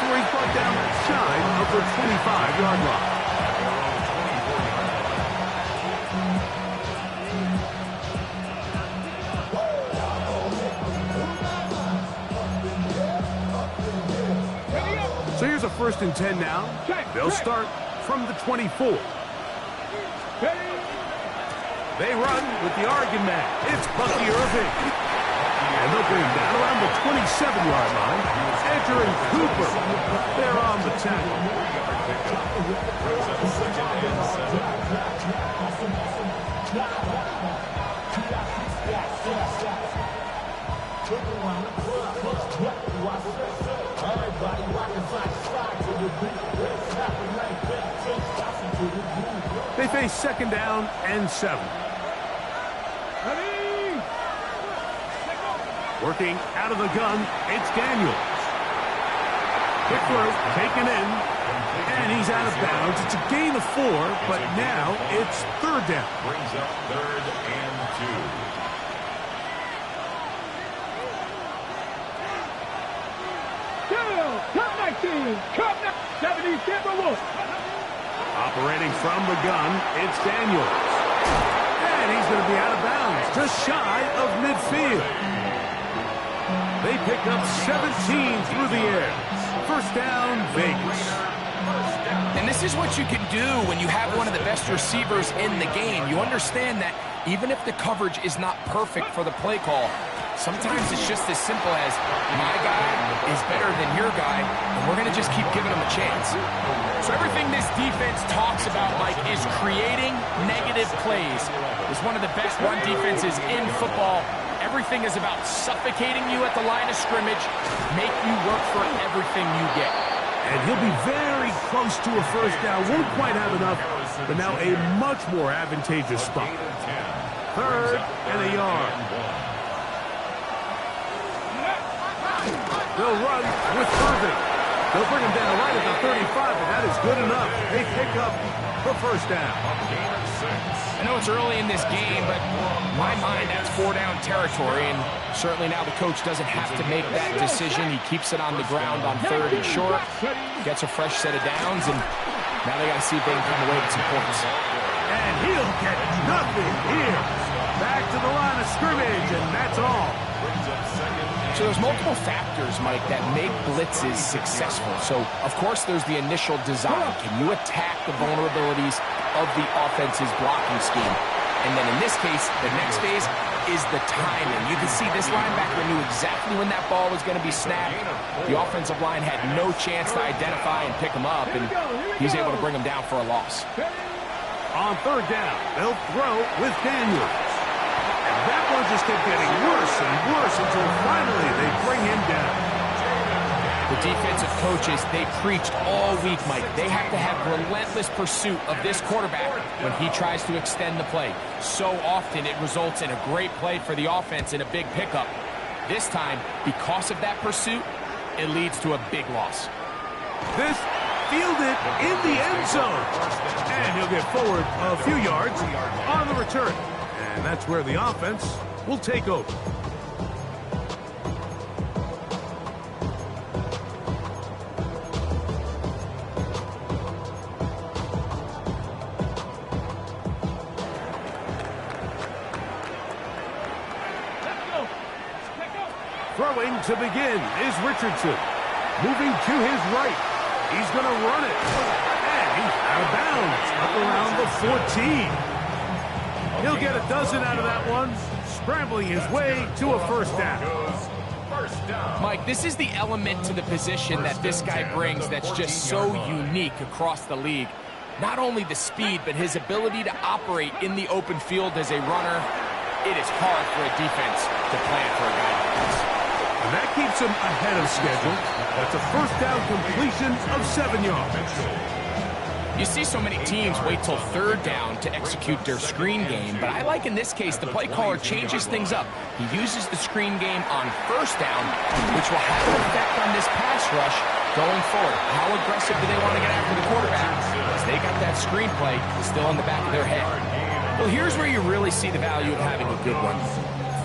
where he's brought down shy of the 25-yard line. So here's a 1st and 10 now. They'll start from the 24. They run with the Oregon man. It's Bucky Irving. And they'll bring him down around the 27-yard line. Edger and Cooper, they're on the tackle. They face 2nd down and 7. Working out of the gun, it's Daniels. Pickler taken in, and he's out of bounds. It's a gain of 4, but now it's 3rd down. Brings up 3rd and 2. Operating from the gun, it's Daniels. And he's going to be out of bounds, just shy of midfield. They pick up 17 through the air. 1st down, Vegas. And this is what you can do when you have one of the best receivers in the game. You understand that even if the coverage is not perfect for the play call, sometimes it's just as simple as my guy is better than your guy, and we're going to just keep giving him a chance. So everything this defense talks about, Mike, is creating negative plays. It's one of the best run defenses in football. Everything is about suffocating you at the line of scrimmage, make you work for everything you get. And he'll be very close to a 1st down. Won't quite have enough, but now a much more advantageous spot. 3rd and a yard. They'll run with Irving. They'll bring him down right at the 35, but that is good enough. They pick up the 1st down. I know it's early in this game, but in my mind, that's 4-down territory, and certainly now the coach doesn't have to make that decision. He keeps it on the ground on 3rd and short, gets a fresh set of downs, and now they got to see if they can come away with some points. And he'll get nothing here. Back to the line of scrimmage, and that's all. So there's multiple factors, Mike, that make blitzes successful. So, of course, there's the initial design. Can you attack the vulnerabilities of the offense's blocking scheme? And then in this case, the next phase is the timing. You can see this linebacker knew exactly when that ball was going to be snapped. The offensive line had no chance to identify and pick him up, and he's able to bring him down for a loss. On 3rd down, they'll throw with Daniels. That one just kept getting worse and worse until finally they bring him down. The defensive coaches, they preached all week, Mike. They have to have relentless pursuit of this quarterback when he tries to extend the play. So often it results in a great play for the offense and a big pickup. This time, because of that pursuit, it leads to a big loss. This fielded in the end zone. And he'll get forward a few yards on the return. And that's where the offense will take over. Throwing to begin is Richardson. Moving to his right. He's going to run it. And he's out of bounds. Up around the 14. He'll get a dozen out of that one, scrambling his way to a 1st down. Mike, this is the element to the position that this guy brings that's just so unique across the league. Not only the speed, but his ability to operate in the open field as a runner. It is hard for a defense to plan for a guy like this. And that keeps him ahead of schedule. That's a 1st down completion of 7 yards. You see so many teams wait till 3rd down to execute their screen game, but I like in this case the play caller changes things up. He uses the screen game on 1st down, which will have an effect on this pass rush going forward. How aggressive do they want to get after the quarterback? Because they got that screen play still in the back of their head. Well, here's where you really see the value of having a good one.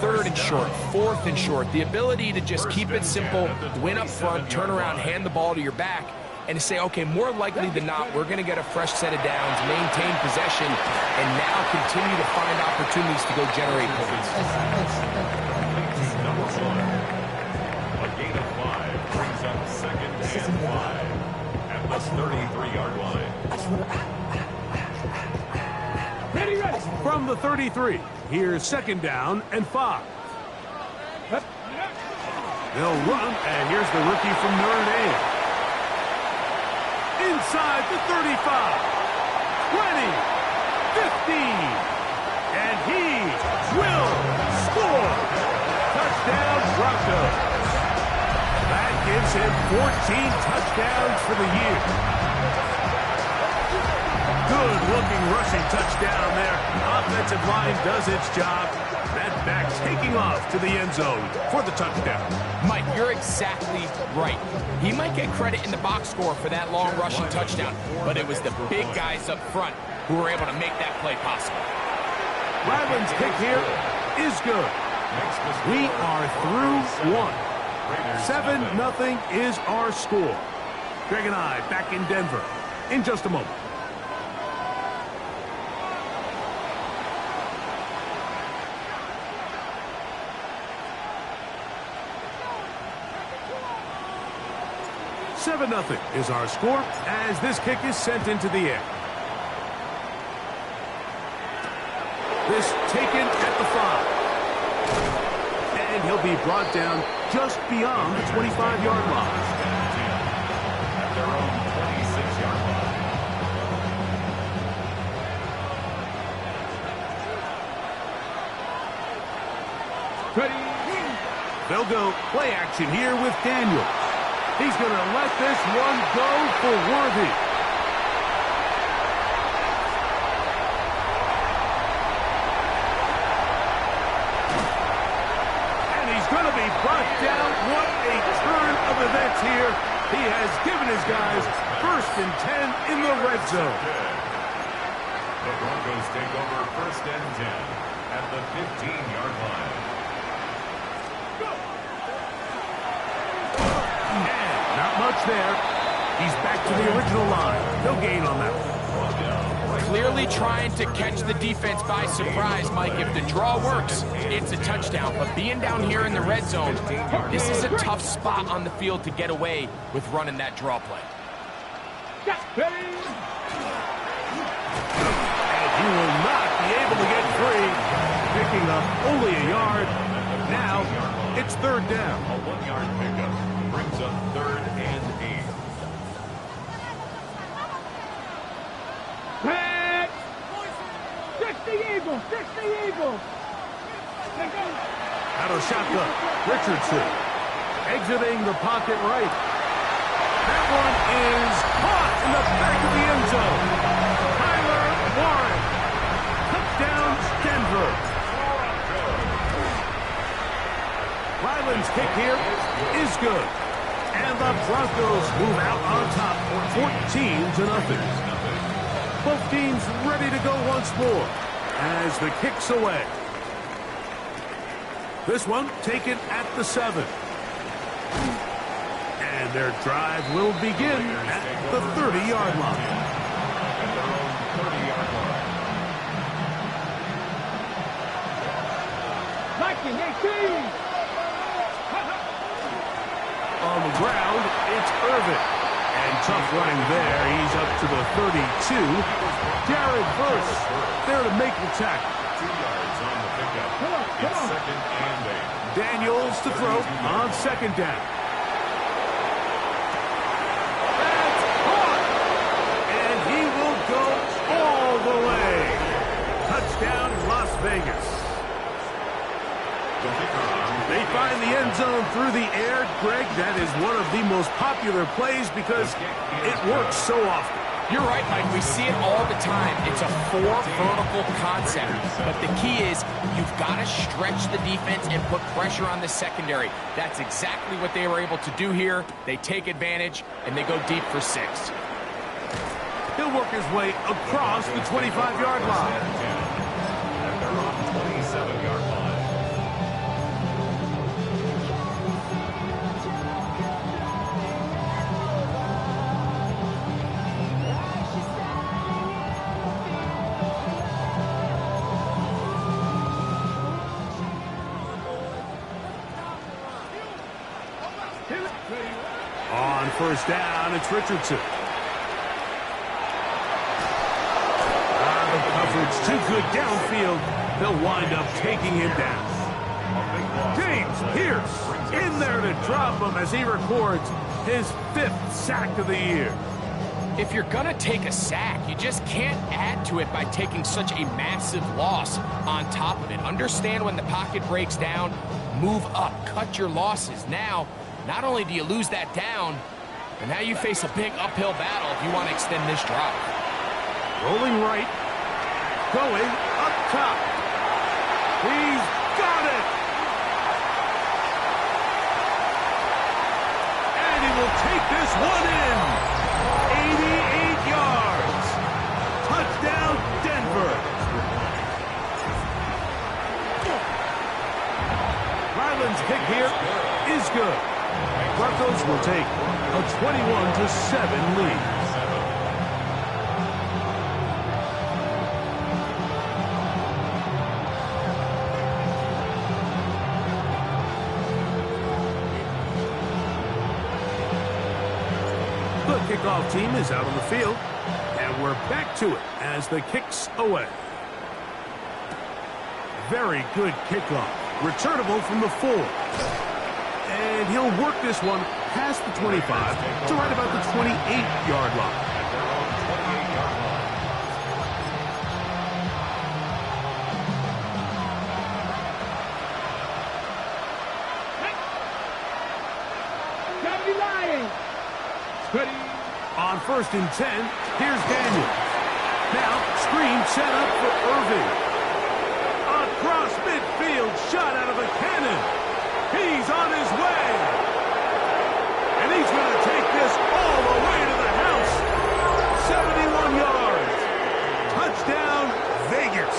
3rd and short, 4th and short, the ability to just keep it simple, win up front, turn around, hand the ball to your back, and to say, okay, more likely than not, we're going to get a fresh set of downs, maintain possession, and now continue to find opportunities to go generate points. Number 1, a gain of 5 brings up 2nd and 5 at the 33-yard line. From the 33, here's 2nd down and 5. They'll run, and here's the rookie from Notre Dame. Inside the 35, 20, 15, and he will score. Touchdown, Broncos. That gives him 14 touchdowns for the year. Good-looking rushing touchdown there. Offensive line does its job. That back taking off to the end zone for the touchdown. Mike, you're exactly right. He might get credit in the box score for that long rushing touchdown, but it was the big guys up front who were able to make that play possible. Ryland's kick here is good. We are through 1. 7-0 is our score. Greg and I back in Denver in just a moment. Nothing is our score as this kick is sent into the air. This taken at the 5. And he'll be brought down just beyond the 25-yard line. At their own 26-yard Ready? They'll go play action here with Daniels. He's going to let this one go for Worthy. And he's going to be brought down. What a turn of events here. He has given his guys 1st and 10 in the red zone. The Broncos take over 1st and 10 at the 15-yard line. Not much there. He's back to the original line. No gain on that one. Clearly trying to catch the defense by surprise, Mike. If the draw works, it's a touchdown. But being down here in the red zone, this is a tough spot on the field to get away with running that draw play. And he will not be able to get free. Picking up only a yard. Now it's 3rd down. A 1-yard pickup brings up 3rd and 8. Fix the Eagles! Out of shotgun, Richardson exiting the pocket right. That one is caught in the back of the end zone. Tyler Warren. Touchdown, Denver. Ryland's kick here is good. And the Broncos move out on top 14-0. Both teams ready to go once more as the kick's away. This one taken at the 7. And their drive will begin at the 30-yard line. At their own 30-yard line. On the ground, it's Irvin. And tough running there. He's up to the 32. Jared Verse there to make the tackle. 2 yards on the pickup. It's 2nd and 8. Daniels to throw on 2nd down. That's caught. And he will go all the way. Touchdown, Las Vegas. They find the end zone through the air. Greg, that is one of the most popular plays because it works so often. You're right, Mike. We see it all the time. It's a 4 vertical concept. But the key is you've got to stretch the defense and put pressure on the secondary. That's exactly what they were able to do here. They take advantage, and they go deep for 6. He'll work his way across the 25-yard line. At their own 27-yard line. On first down, it's Richardson. The coverage too good downfield. They'll wind up taking him down. James Pierce in there to drop him as he records his 5th sack of the year. If you're going to take a sack, you just can't add to it by taking such a massive loss on top of it. Understand when the pocket breaks down, move up, cut your losses. Now, not only do you lose that down, but now you face a big uphill battle if you want to extend this drive. Rolling right. Going up top. He's got it. And he will take this one in. 88 yards. Touchdown, Denver. Ryland's kick here is good. Broncos will take a 21-7 lead. The kickoff team is out on the field, and we're back to it as the kick's away. Very good kickoff. Returnable from the 4. And he'll work this one past the 25 to right about the 28-yard line. On first and 10, here's Daniels. Now, screen set up for Irving. Across midfield, shot out of a cannon. He's on his way. And he's going to take this all the way to the house. 71 yards. Touchdown, Vegas.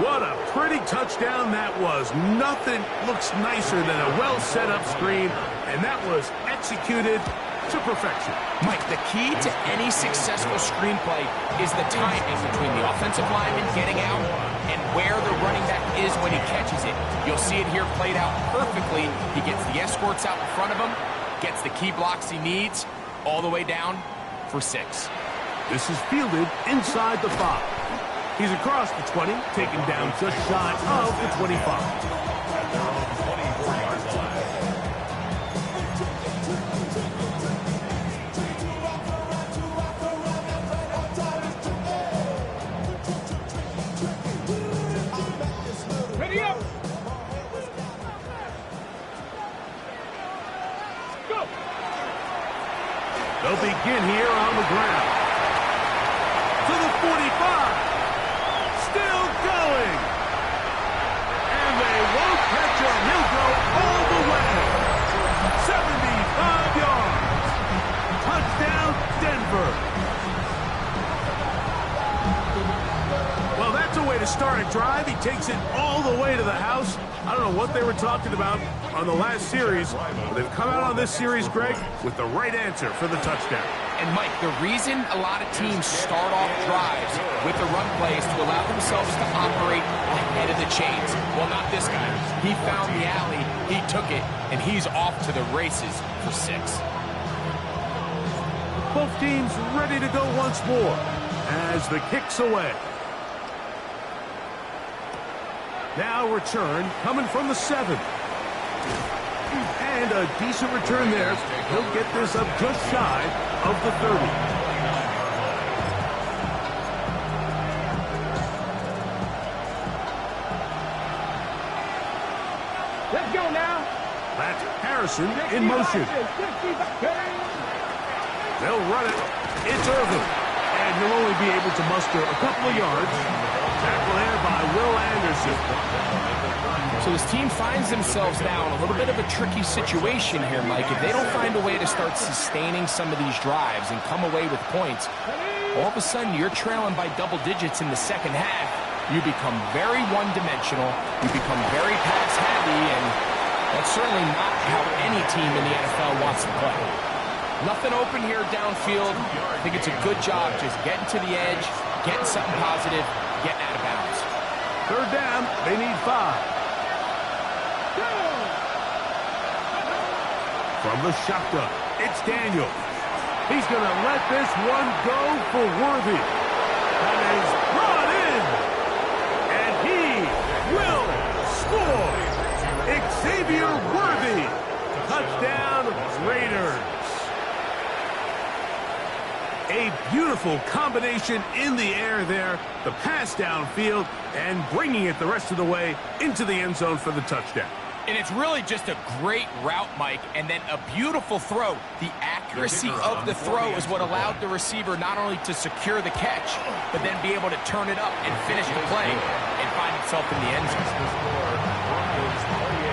What a pretty touchdown that was. Nothing looks nicer than a well-set-up screen, and that was executed to perfection. Mike, the key to any successful screenplay is the timing between the offensive lineman getting out and where the running back is when he catches it. You'll see it here played out perfectly. He gets the escorts out in front of him, gets the key blocks he needs, all the way down for 6. This is fielded inside the 5. He's across the 20, taken down just shy of the 25. Ready up! Go! They'll begin here on the ground. To the 45. Still going. And they won't catch him. He'll go all the way. 75 yards. Touchdown, Denver. Well, that's a way to start a drive. He takes it all the way to the house. I don't know what they were talking about on the last series, but they've come out on this series, Greg, with the right answer for the touchdown. And, Mike, the reason a lot of teams start off drives with the run plays to allow themselves to operate ahead of the chains. Well, not this guy. He found the alley, he took it, and he's off to the races for 6. Both teams ready to go once more as the kick's away. Now return coming from the 7. And a decent return there. He'll get this up just shy of the 30. Let's go now. That's Harrison in motion. They'll run it. It's Irving. And he'll only be able to muster a couple of yards. Tackle there by Will Anderson. So this team finds themselves now in a little bit of a tricky situation here, Mike. If they don't find a way to start sustaining some of these drives and come away with points, all of a sudden you're trailing by double digits in the second half. You become very one-dimensional. You become very pass-heavy, and that's certainly not how any team in the NFL wants to play. Nothing open here downfield. I think it's a good job just getting to the edge, getting something positive, getting out of bounds. Third down, they need 5. From the shotgun, it's Daniel. He's going to let this one go for Worthy. That is brought in. And he will score. Xavier Worthy. Touchdown, Raiders. A beautiful combination in the air there. The pass downfield and bringing it the rest of the way into the end zone for the touchdown. And it's really just a great route, Mike, and then a beautiful throw. The accuracy of the throw is what allowed the receiver not only to secure the catch, but then be able to turn it up and finish the play and find himself in the end zone. The score, Broncos 28,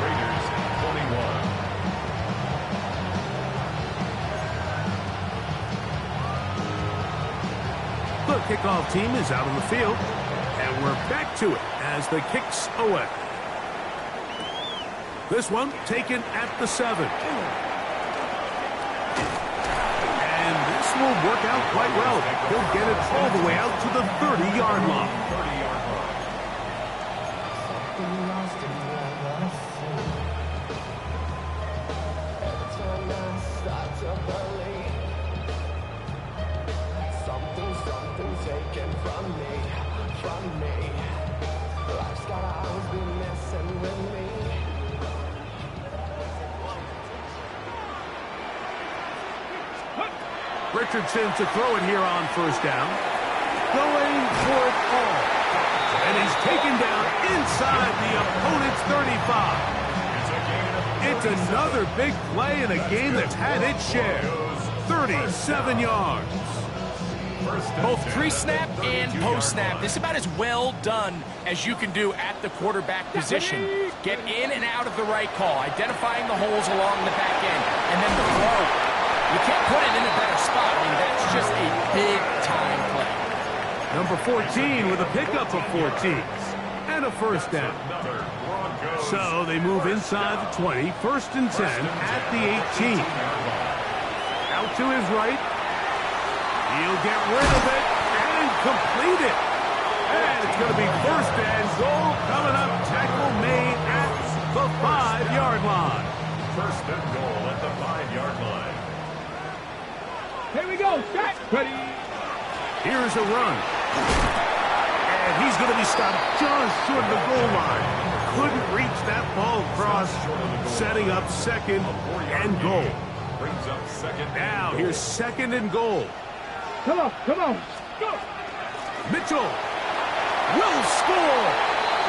Raiders 21. The kickoff team is out on the field, and we're back to it as the kicks away. This one taken at the 7. And this will work out quite well. He'll get it all the way out to the 30-yard line. Something's taken from me. Life's gotta always be messing with me. Richardson to throw it here on first down. Going for it all. And he's taken down inside the opponent's 35. It's another big play in a game that's had its share. 37 yards. Both pre-snap and post-snap, this is about as well done as you can do at the quarterback position. Get in and out of the right call, identifying the holes along the back end, and then the throw. You can't put it in a better spot. I mean, that's just a big-time play. Number 14 with a pickup of 14 and a first down. So they move inside the 20, first and 10 at the 18. Out to his right. He'll get rid of it and complete it. And it's going to be first and goal coming up. Tackle made at the 5-yard line. First and goal at the 5-yard line. Here we go. Set. Ready. Here's a run. And he's going to be stopped just short of the goal line. Couldn't reach that ball across, setting up second and goal. Brings up second. Now here's second and goal. Come on. Go. Mitchell will score.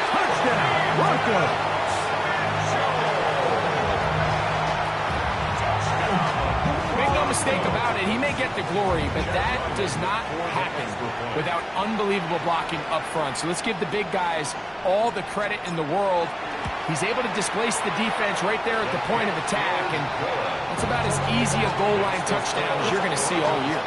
Touchdown, Broncos. Make no mistake about it, he may get the glory, but that does not happen without unbelievable blocking up front. So let's give the big guys all the credit in the world. He's able to displace the defense right there at the point of attack, and that's about as easy a goal line touchdown as you're going to see all year.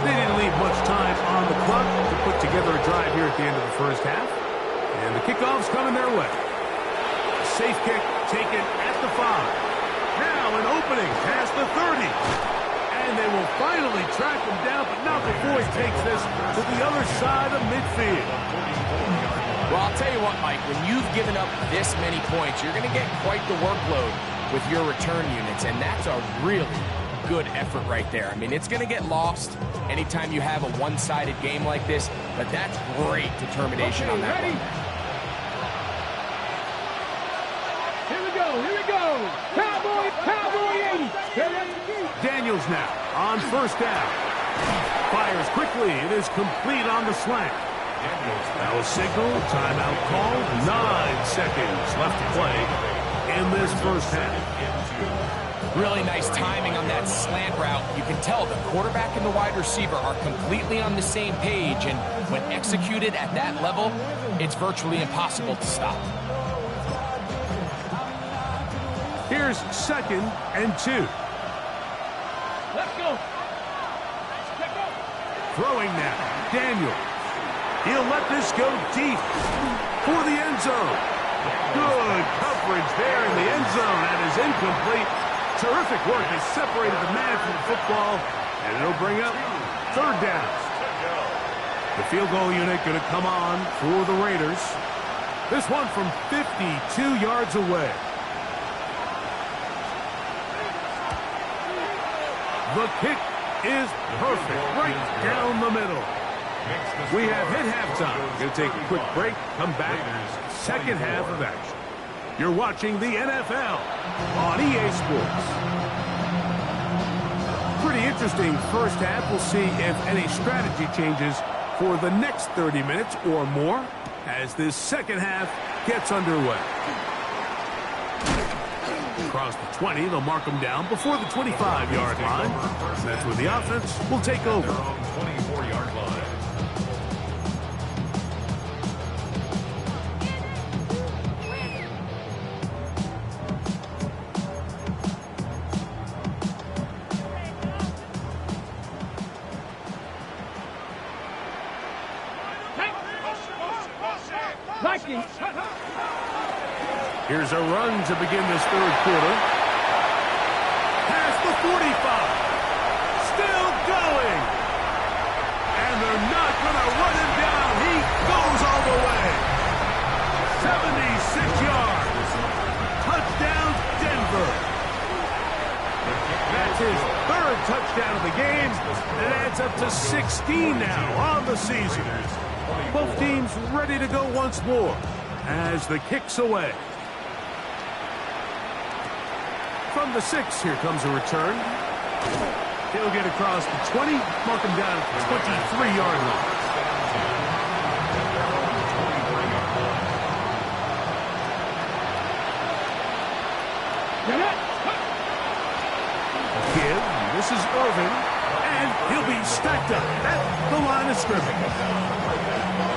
They didn't leave much time on the clock to put together a drive here at the end of the first half. And the kickoff's coming their way. Safe kick taken at the 5. Now an opening past the 30. And they will finally track him down, but not before he takes this to the other side of midfield. Well, I'll tell you what, Mike, when you've given up this many points, you're going to get quite the workload with your return units, and that's a really good effort right there. I mean, it's going to get lost anytime you have a one-sided game like this, but that's great determination on that one. Here we go. Cowboy 80. Daniels now on first down. Fires quickly. It is complete on the slant. Now a signal, timeout call. 9 seconds left to play in this first half. Really nice timing on that slant route. You can tell the quarterback and the wide receiver are completely on the same page, and when executed at that level, it's virtually impossible to stop. Here's second and 2. Let's go. Throwing now, Daniel. He'll let this go deep for the end zone. Good coverage there in the end zone. That is incomplete. Terrific work. They separated the man from the football, and it'll bring up third down. The field goal unit going to come on for the Raiders. This one from 52 yards away. The kick is perfect, right down the middle. We have hit halftime. Going to take a quick break, come back, second half of action. You're watching the NFL on EA Sports. Pretty interesting first half. We'll see if any strategy changes for the next 30 minutes or more as this second half gets underway. Across the 20, they'll mark them down before the 25-yard line. That's where the offense will take over. 24-yard line. Here's a run to begin this third quarter. Past the 45. Still going. And they're not going to run him down. He goes all the way. 76 yards. Touchdown, Denver. That's his third touchdown of the game. It adds up to 16 now on the season. Both teams ready to go once more as the kick's away. From the 6, here comes a return. He'll get across the 20, mark him down at the 23-yard line. Give, this is Irvin, and he'll be stacked up at the line of scrimmage.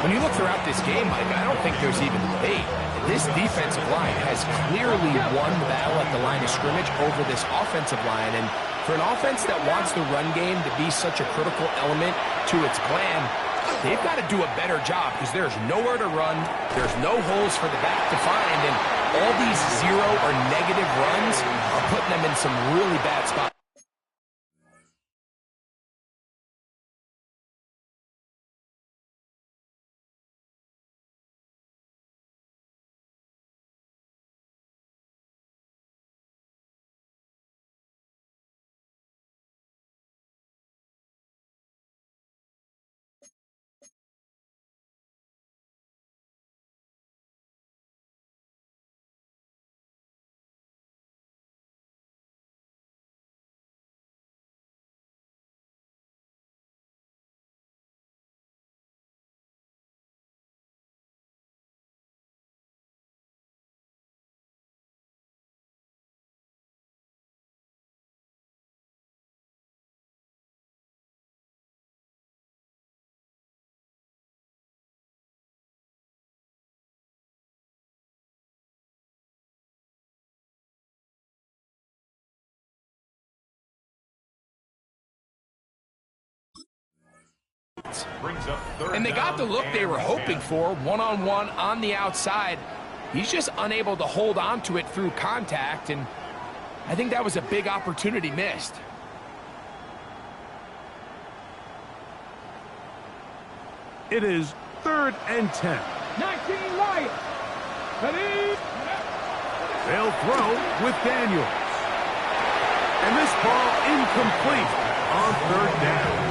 When you look throughout this game, Mike, I don't think there's even debate. This defensive line has clearly won the battle at the line of scrimmage over this offensive line. And for an offense that wants the run game to be such a critical element to its plan, they've got to do a better job because there's nowhere to run. There's no holes for the back to find. And all these zero or negative runs are putting them in some really bad spots. And they got the look they were hoping for, one-on-one on the outside. He's just unable to hold on to it through contact, and I think that was a big opportunity missed. It is 3rd and 10. 19 Lions. Ready? They'll throw with Daniels. And this ball incomplete on 3rd down.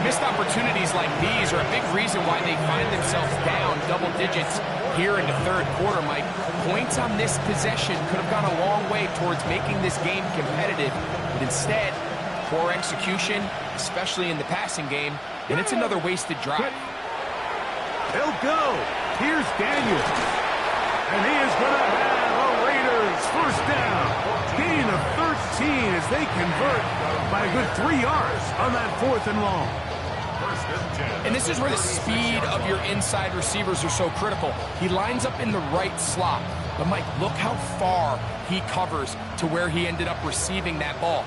Missed opportunities like these are a big reason why they find themselves down double digits here in the third quarter, Mike. Points on this possession could have gone a long way towards making this game competitive, but instead, poor execution, especially in the passing game, and it's another wasted drive. They'll go. Here's Daniels. And he is going to have a Raiders first down. Gain of 13 as they convert by a good 3 yards on that 4th and long. And this is where the speed of your inside receivers are so critical. He lines up in the right slot. But, Mike, look how far he covers to where he ended up receiving that ball.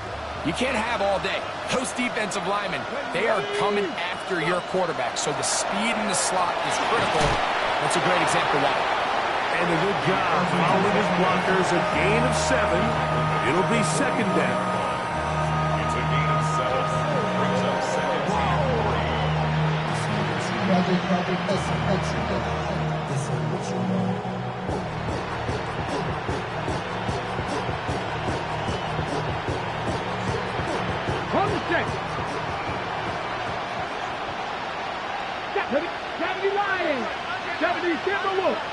You can't have all day. Those defensive linemen, they are coming after your quarterback. So the speed in the slot is critical. That's a great example why. And a good job following his blockers. A gain of 7. It'll be be second down. It's a gain of 7. Brings up second and 3. On the check. 70 Lions. 70 Timberwolves.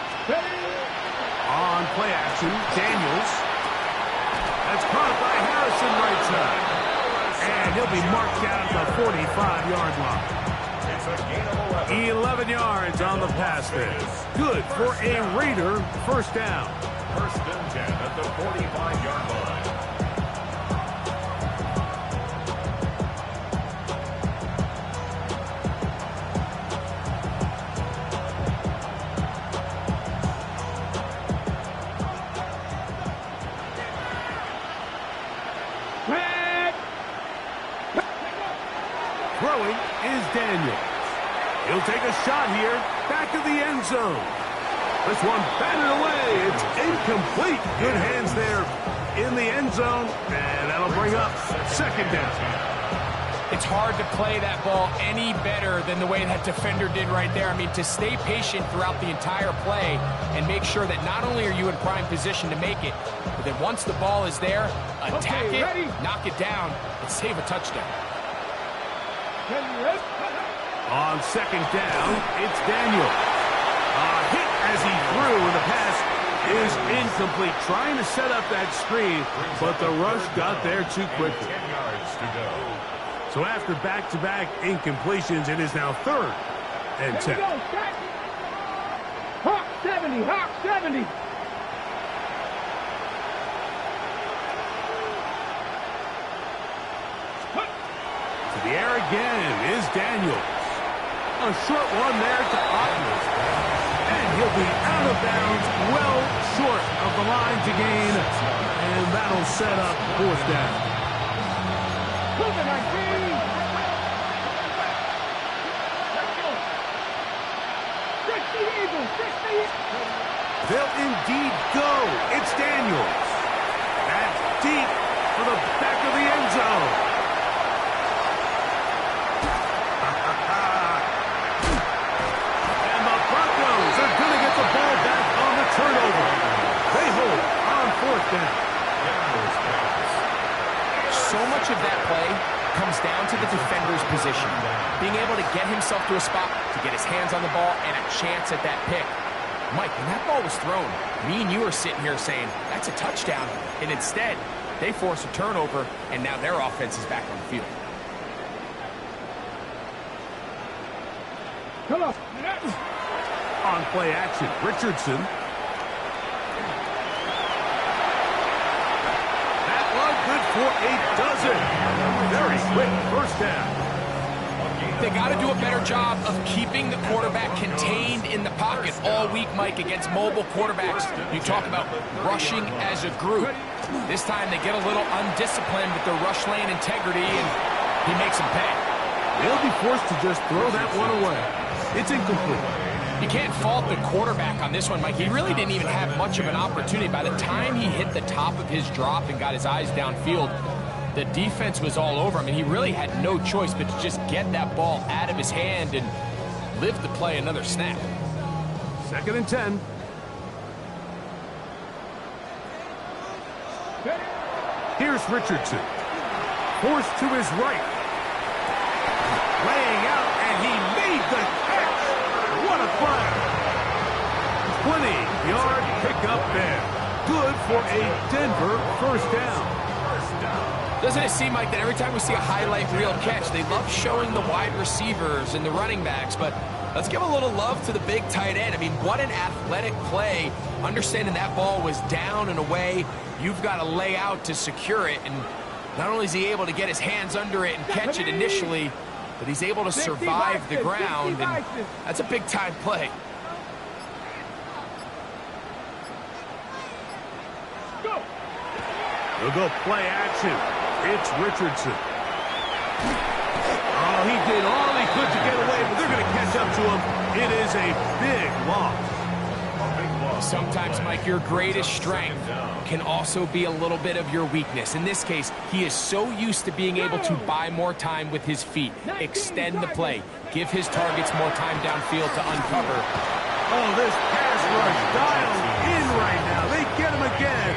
On play action, Daniels. That's caught by Harrison right side. And he'll be marked down at the 45-yard line. It's a gain of 11. 11 yards on the pass there. Good for a Raider first down. First and 10 at the 45-yard line. Throwing is Daniels. He'll take a shot here, back of the end zone. This one batted away. It's incomplete. Good hands there in the end zone, and that'll bring up second down. It's hard to play that ball any better than the way that defender did right there. I mean, to stay patient throughout the entire play and make sure that not only are you in prime position to make it, but that once the ball is there, attack it, knock it down, and save a touchdown. On second down, it's Daniel. Hit as he threw, and the pass is incomplete. Trying to set up that screen, but the rush got there too quickly. 10 yards to go. So after back-to-back incompletions, it is now third and 10. Hawk 70, Hawk 70. To the air again is Daniels. A short one there to Otton. And he'll be out of bounds, well short of the line to gain. And that'll set up fourth down. They'll indeed go. It's Daniels. That's deep for the back of the end zone. And the Broncos are going to get the ball back on the turnover. They hold on fourth down. So much of that play comes down to the defender's position. Being able to get himself to a spot, to get his hands on the ball, and a chance at that pick. Mike, when that ball was thrown, me and you are sitting here saying, that's a touchdown. And instead, they force a turnover, and now their offense is back on the field. Come on. On play action, Richardson. That one good for a dozen. Very quick first down. They got to do a better job of keeping the quarterback contained in the pocket all week, Mike, against mobile quarterbacks. You talk about rushing as a group. This time they get a little undisciplined with their rush lane integrity, and he makes them pay. They'll be forced to just throw that one away. It's incomplete. You can't fault the quarterback on this one, Mike. He really didn't even have much of an opportunity. By the time he hit the top of his drop and got his eyes downfield, the defense was all over him, and he really had no choice but to just get that ball out of his hand and live to play another snap. Second and 10. Here's Richardson. Forced to his right. Laying out, and he made the catch. What a play. 20-yard pickup there. Good for a Denver first down. Doesn't it seem like that every time we see a highlight reel catch, they love showing the wide receivers and the running backs, but let's give a little love to the big tight end. I mean, what an athletic play. Understanding that ball was down and away, you've got to lay out to secure it, and not only is he able to get his hands under it and catch it initially, but he's able to survive the ground, and that's a big-time play. They'll go play action. It's Richardson. Oh, he did all he could to get away, but they're going to catch up to him. It is a big loss. A big loss. Sometimes, Mike, your greatest strength can also be a little bit of your weakness. In this case, he is so used to being able to buy more time with his feet, extend the play, give his targets more time downfield to uncover. Oh, this pass rush dialed in right now. They get him again.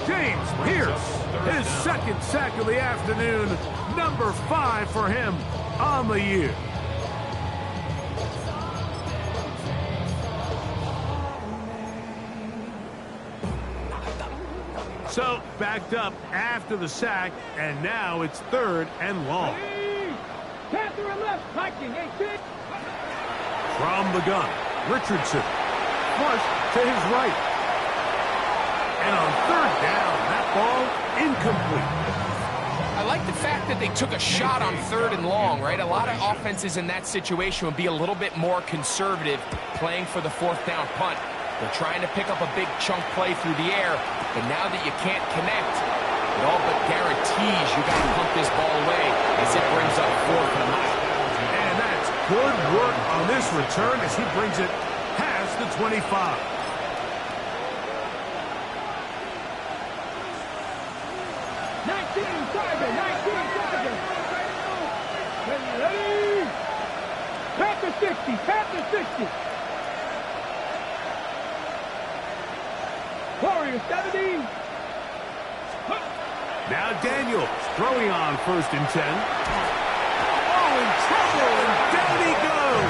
James Pierce, his second sack of the afternoon, number 5 for him on the year. So, backed up after the sack, and now it's 3rd and long. Panther and left, hiking, 18. From the gun, Richardson, flush to his right. And on 3rd down, that ball incomplete. I like the fact that they took a shot on 3rd and long, right? A lot of offenses in that situation would be a little bit more conservative playing for the 4th down punt. They're trying to pick up a big chunk play through the air, but now that you can't connect, it all but guaretees you got to pump this ball away as it brings up 4th and long. And that's good work on this return as he brings it past the 25. Panther 60, Panther 60. Warriors 70. Now Daniels throwing on 1st and 10. Oh, in trouble, and down he goes.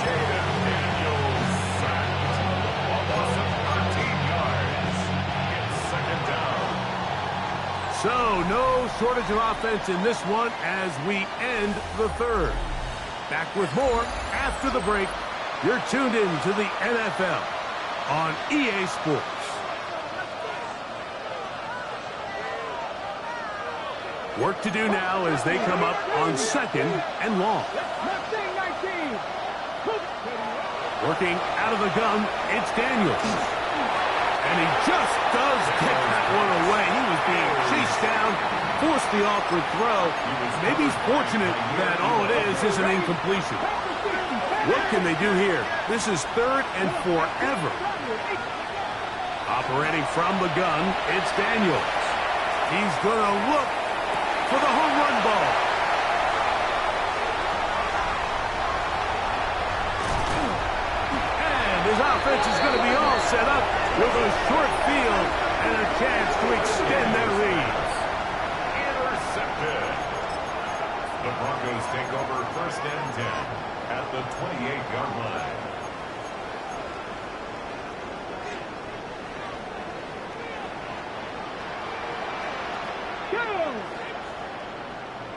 Jaden Daniels sacked. Almost 13 yards. It's 2nd down. So, no shortage of offense in this one as we end the 3rd. Back with more after the break. You're tuned in to the NFL on EA Sports. Work to do now as they come up on 2nd and long. Working out of the gun, it's Daniels. And he just does get that one away. He was being chased down, forced the awkward throw. Maybe he's fortunate that all it is an incompletion. What can they do here? This is 3rd and forever. Operating from the gun, it's Daniels. He's going to look for the home run ball. And his offense is going to be all set up with a short field and a chance to extend their lead. Intercepted. The Broncos take over 1st and 10 at the 28-yard line.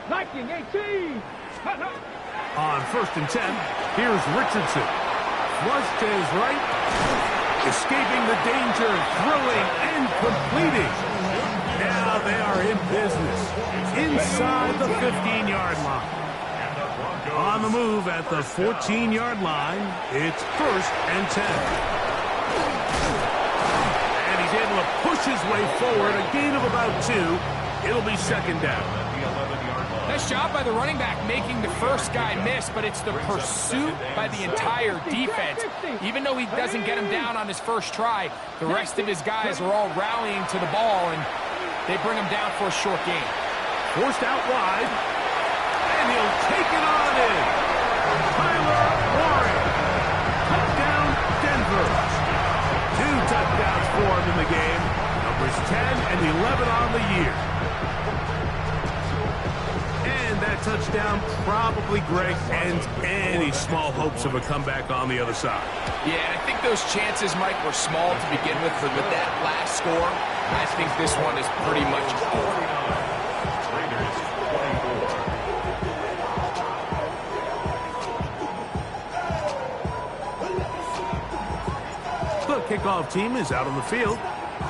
Viking 18. On 1st and 10, here's Richardson. Flush to his right. Escaping the danger, throwing and completing. Now they are in business. Inside the 15-yard line. On the move at the 14-yard line, it's 1st and 10. And he's able to push his way forward, a gain of about 2. It'll be 2nd down. Nice job by the running back making the first guy miss, but it's the pursuit by the entire defense. Even though he doesn't get him down on his first try, the rest of his guys are all rallying to the ball, and they bring him down for a short gain. Forced out wide, and he'll take it on in. Tyler Warren. Touchdown, Denver. 2 touchdowns for him in the game. Numbers 10 and 11 on the year. And that touchdown probably, Greg, ends any small hopes of a comeback on the other side. Yeah, and I think those chances, Mike, were small to begin with, but with that last score, I think this one is pretty much over. Raiders 24. The kickoff team is out on the field,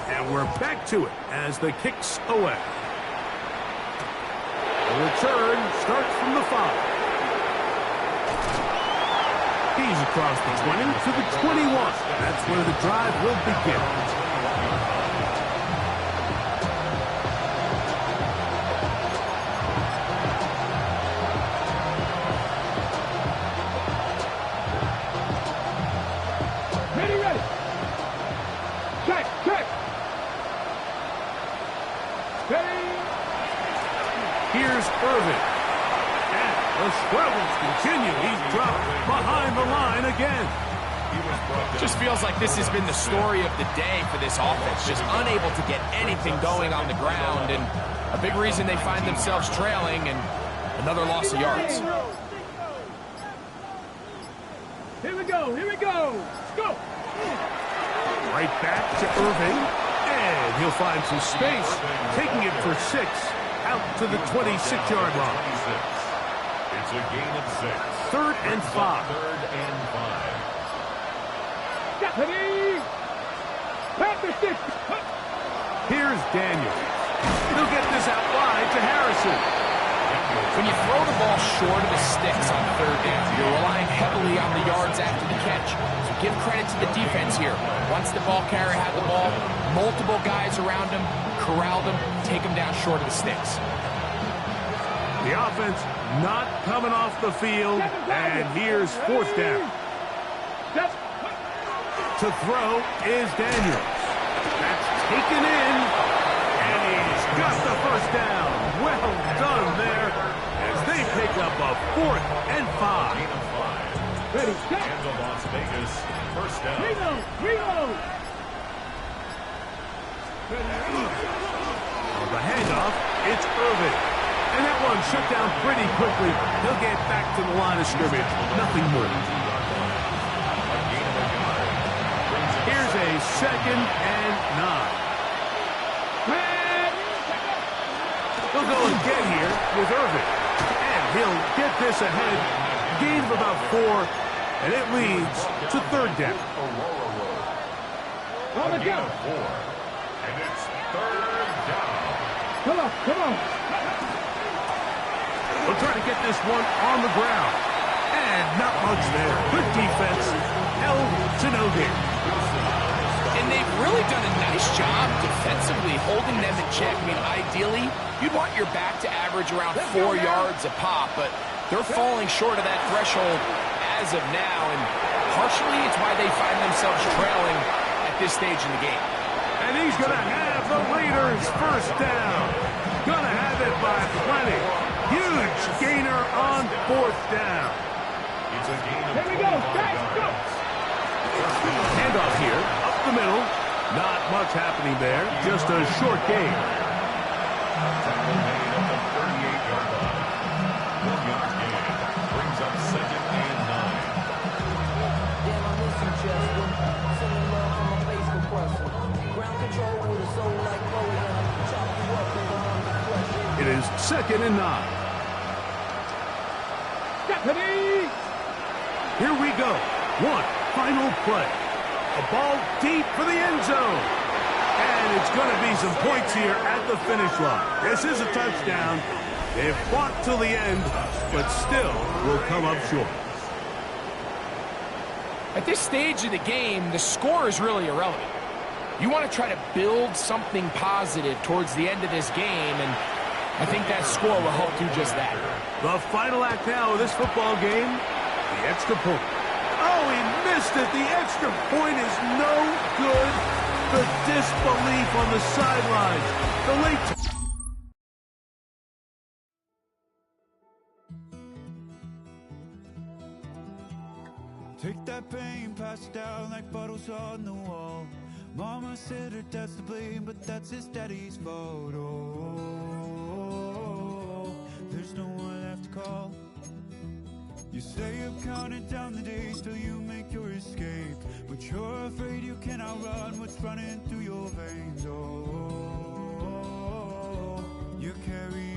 and we're back to it as the kick's away. The return starts from the 5. He's across the 20 to the 21. That's where the drive will begin. Ready? Here's Irvin. And the struggles continue. He's dropped behind the line again. Just feels like this has been the story of the day for this offense. Just unable to get anything going on the ground, and a big reason they find themselves trailing, and another loss of yards. Here we go. Here we go. Let's go. Right back to Irving. And he'll find some space. Taking it for 6. Out to the 26-yard line. It's a gain of 6. 3rd and 5. 3rd and 5. Ready? Plant the stick. Here's Daniel. He'll get this out wide to Harrison. When you throw the ball short of the sticks on 3rd down, you're relying heavily on the yards after the catch. So give credit to the defense here. Once the ball carrier had the ball, multiple guys around him, corralled him, take him down short of the sticks. The offense not coming off the field, and here's 4th down. To throw is Daniels. That's taken in, and he's got the 1st down. Well done there, as they pick up a 4th and 5. Gain of 5. Ready? And the Las Vegas 1st down. Reload. On the handoff, it's Irvin. And that one shut down pretty quickly. He'll get back to the line of scrimmage. Nothing more. Here's a 2nd and 9. He'll go again here with Irvin. And he'll get this ahead. Gain of about 4. And it leads to 3rd down. On the go. 4. And it's 3rd down. Come on. We'll try to get this one on the ground. And not much there. Good defense. Held to no gain. And they've really done a nice job defensively holding them in check. I mean, ideally, you'd want your back to average around 4 yards a pop, but they're falling short of that threshold as of now, and partially it's why they find themselves trailing at this stage in the game. And he's going to have the Raiders 1st down. Going to have it by plenty. Huge gainer on 4th down. It's a gain of Here we go. 25 yards. Handoff here, up the middle. Not much happening there, just a short gain. Tackle made at the 38-yard line. 1-yard gain brings up 2nd and 9. Damn, I miss you, Chester. Sending love from my face compressor. Ground control with a soul like Bowie. Chop you up in the under pressure. It is 2nd and 9. Ready? Here we go. One final play. A ball deep for the end zone. And it's going to be some points here at the finish line. This is a touchdown. They've fought till the end, but still will come up short. At this stage of the game, the score is really irrelevant. You want to try to build something positive towards the end of this game, and I think that score will help do just that. The final act now of this football game, the extra point. Oh, he missed it. The extra point is no good. The disbelief on the sidelines. The late... Take that pain, pass it down like bottles on the wall. Mama said her dad's to blame, but that's his daddy's fault. Oh, there's no one left to call. You stay up counting down the days till you make your escape, but you're afraid you cannot run what's running through your veins. Oh, you're carrying